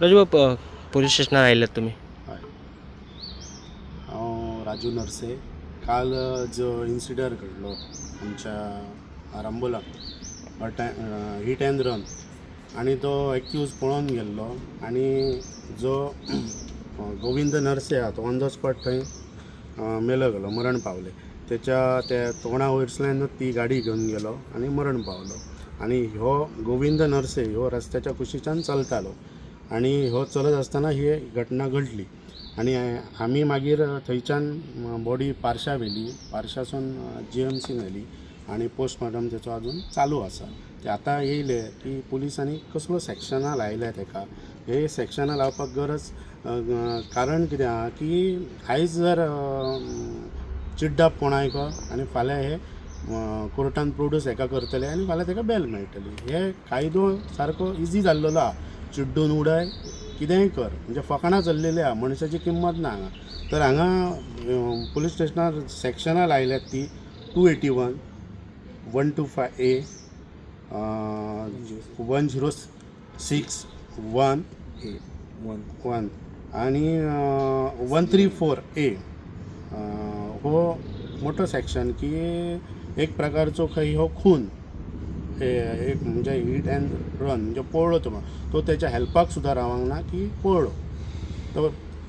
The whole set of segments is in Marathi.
राजू पोलीस स्टेशनार आयल्यात तुम्ही? हय हांव राजू नरसे. काल जो इन्सिडंट घडलो आमच्या आरांबोला हिट अँड रन आणि तो एक्यूज पळून गेल्लो आणि जो गोविंद नरसे आहा तो ऑन द स्पॉट थंय मेलो गेलो, मरण पावले. त्या तोंडा वयरसल्यानूच ती गाडी घेवन गेलो आणि मरण पावलो. आणि ह्यो गोविंद नरसे ह्यो रस्त्याच्या कुशीच्यान चलतालो आणि ह्यो चलत आसतना ही घटना घडली. आणि आमी मागीर थंयच्यान बॉडी पार्शा व्हेली, पार्शासून GMC व्हेली आणि पोस्टमॉर्टम तेचो अजून चालू आसा. ते आतां येयले की पुलिसांनी कसलो सॅक्शनां लायल्या तेका. हे सॅक्शनां लावपाक गरज कारण कितें आहा की आयज जर चिड्डाप कोणायक आनी फाल्यां हे कोर्टान प्रोड्यूस हेका करतले आनी फाल्यां तेका बेल मेळटली. हे कायदो सारको इजी जाल्लेलो आहा. चिड्डून उडय, कितेंय कर, म्हणजे फकाणां चल्लेली आहा, मनशाची किंमत ना हांगा. तर हांगा पुलीस स्टेशनार सॅक्शनां लायल्यात ती 281, 125A, 106, 1 आणि 134A. हो मोठो सॅक्शन की एक प्रकारचो खंय हो खून, एक म्हणजे हिट अँड रन म्हणजे पळलो तो त्याच्या हेल्पाक सुद्दां रावंक ना की पळलो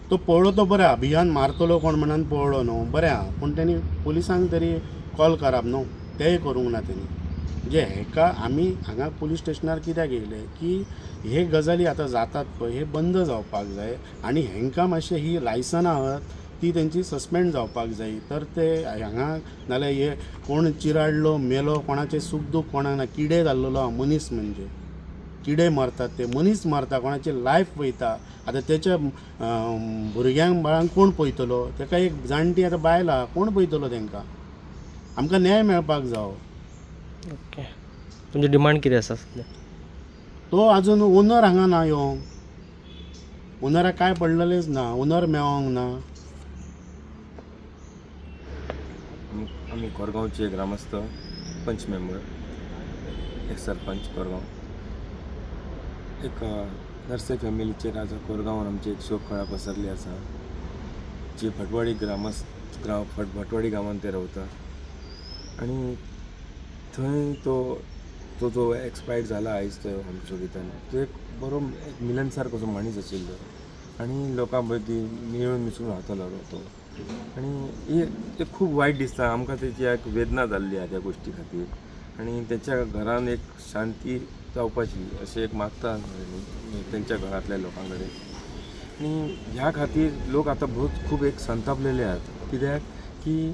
तो पळलो. तो बरें आहा, भियान मारतलो कोण म्हणून पळलो न्हू, बरें आहा. पूण तेणी पुलिसांक तरी कॉल करप न्हू, तेंय करूंक ना तेणी. म्हणजे हेका आमी हांगा पुलीस स्टेशनार कित्याक येयले की हे गजाली आतां जातात पळय हे बंद जावपाक जाय आनी हेंकां मातशें ही लायसनां आहात ती तेंची सस्पेंड जावपाक जाय. तर ते हांगा नाल्यार हे कोण चिराडलो मेलो कोणाचें सुख दूख कोणाक ना. किडे जाल्लेलो आहा मनीस, म्हणजे किडे मरतात, ते मनीस मरता, कोणाची लायफ वयता. आतां तेच्या भुरग्यांक बाळांक कोण पळयतलो? तेका एक जाणटी आतां बायल आहा, कोण पळयतलो तेंकां? आमकां न्याय मेळपाक जावो. ओके, तुमची डिमांड कितें आसा सध्या? तो आजून ओनर हांगा ना येवंक, ओनराक काय पडलेलेच ना, ओनर मेळोंक ना. आम्ही कोरगांवचे ग्रामस्थ, पंच मेंबर, एक सरपंच कोरगांव. एक नरसे फॅमिलीचेर आज कोरगांवान आमची एक शोक कळा पसरली आसा. जी भटवाडी भटवाडी गांवांत ते रावता आणि थंय तो जो एक्सपायर्ड जाला आयज तो आमच्या भितर, तो एक बरो एक मिलनसार कसो मनीस आशिल्लो आणि लोकां मदीं मेळून मिसळून रावतालो तो. आणि ते खूब वायट दिसता आमकां. तेची एक वेदना जाल्ली आहा त्या गोश्टी खातीर आणि तेच्या घरान एक शांती जावपाची अशें एक मागता तेंच्या घरांतल्या लोकां कडेन. आणि ह्या खातीर लोक आतां खूब एक संतापलेले आहात. कित्याक की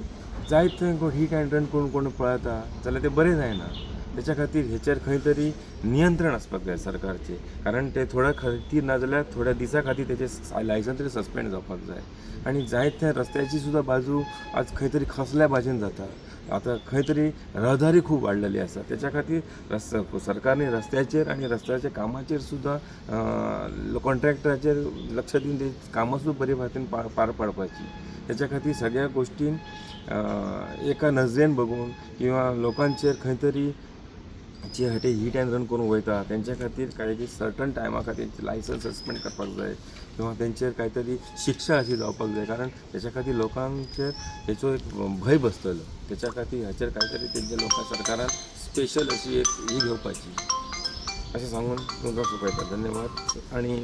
जायत थंय हिट अँड रन कोण पळयता जाल्यार ते बरें जायना. त्याच्या खातीर हेचेर खंय तरी नियंत्रण आसपाक जाय सरकारचे. कारण ते थोड्या खातीर ना जाल्यार थोड्या दिसां खातीर तेचें लायसन तरी सस्पेंड जावपाक जाय. आणि जायत थंय रस्त्याची सुद्दां बाजू आज खंय तरी खसल्या भाशेन जाता. आतां खंय तरी रहदारी खूब वाडलेली आसा. तेच्या खातीर सरकारने रस्त्याचेर आनी रस्त्याच्या कामाचेर सुद्दां कॉन्ट्रॅक्टराचेर लक्ष दिवन ते कामां सुद्दां बरे भाशेन पार पाडपाची. तेच्या खातीर सगळ्या गोश्टीन एका नजरेन बघून किंवा लोकांचेर खंय तरी जे हे हिट अँड रन करून वयता तेंच्या खातीर काही सर्टन टायमा खातीर लायसन्स सस्पेंड करपाक जाय किंवा तेंचेर काय तरी शिक्षा अशी जावपाक जाय. कारण तेच्या खातीर लोकांचेर हेचो एक भंय बसतलो. तेच्या खातीर हाचेर काय तरी तेंच्या लोकां सरकारान स्पेशल अशी एक ही घेवपाची अशें सांगून तुमकां सोंपयता. धन्यवाद. आणि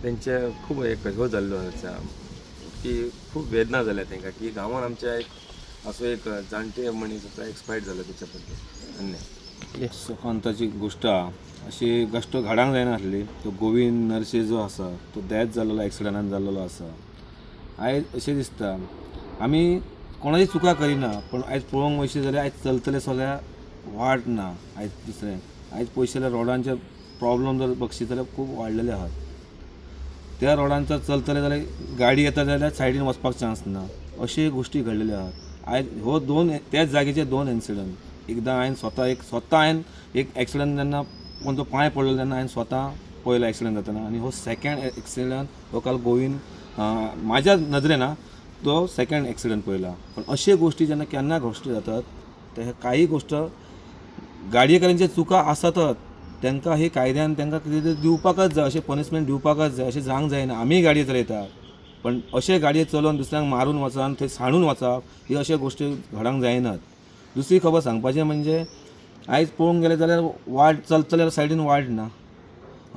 तेंचे खूब एक ह्यो जाल्लो आसा की खूब वेदना जाल्या तेंकां की गांवांत आमच्या एक असो एक जाणटे मनीस आसा एक्सपायर्ड जालो तेच्या बद्दल. धन्यवाद. सुखांताची गोष्ट आहा. अशी गोष्ट घडांक जायनासली. तो गोविंद नरसे जो आसा तो डेथ जाल्लो एक्सिडंटान जाल्लो आसा. आयज अशें दिसता आमी कोणाची चुका करिना, पण आयज पळोवंक वयशी जाल्यार आयज चलतले सगळ्या वाट ना. आयज दुसरें आयज पयशे जाल्यार रोडांचे प्रॉब्लम जर बघशीत जाल्यार खूब वाडलेले आहात. त्या रोडांचेर चलतले जाल्यार गाडी येता जाल्यार सायडीन वचपाक चान्स ना. अशे गोश्टी घडलेल्यो आहात. आयज हो त्याच जागेचे 2 इन्सिडंट. एकदां हांवें स्वता एक एक्सिडंट जेन्ना कोण तो पांय पडलो तेन्ना हांवें स्वता पळयलो एक्सिडंट जाताना. आणि हो सेकंड एक्सिडंट हो काल गोविंद म्हाज्या नजरेन तो सेकंड एक्सिडंट पळयला. पण अशे गोश्टी जेन्ना केन्ना गोश्टी जातात ते काही गोश्ट गाडयेकारांच्या चुका आसतच, तांकां हे कायद्यान तांकां कितें तरी दिवपाकच जाय, अशें पनिशमेंट दिवपाकच जाय. अशें जावंक जायना. आमी गाडये चलयतात पण अशे गाडये चलोवन दुसऱ्यांक मारून वचप आनी थंय साणून वचप ही अशे गोश्टी घडोवंक जायनात. दुसरी खबर सांगपाचें म्हणजे आयज पळोवंक गेलें जाल्यार वाट चलतल्या सायडीन वाट ना,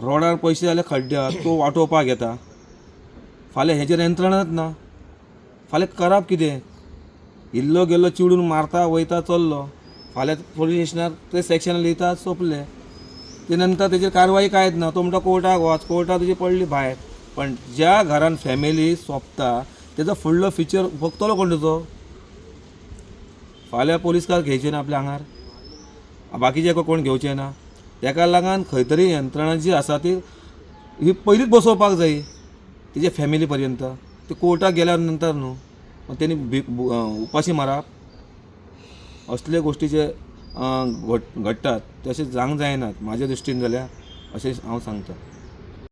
रोडार पयशे जाल्यार खड्ड्यात तो वाटोवपाक येता. फाल्यां हेजेर यंत्रणाच ना. फाल्यां करप कितें? इल्लो गेल्लो चिडून मारता वयता चल्लो. फाल्यां पुलीस स्टेशनार ते सेक्शन लिहिता सोंपलें. ते नंतर तेजेर कारवाई कांयच ना. तो म्हणटा कोर्टाक वच, कोर्टाक तुजी पडली भायर. पण ज्या घरान फॅमिली सोंपता तेजो फुडलो फ्युचर भोगतलो कोण तुजो? फाल्यां पुलीस काल घेवचे ना आपल्या आंगार, बाकीचे कोण घेवचे ना. तेका लागून खंय तरी यंत्रणा जी आसा ती ही पयलींच बसोवपाक जाय तेजे फॅमिली पर्यंत. ते कोर्टाक गेल्या नंतर न्हू मग तेणी उपाशी मारप. असले गोश्टी जे घडटात ते अशें जावंक जायनात म्हाज्या दृश्टीन जाल्यार अशें हांव सांगता.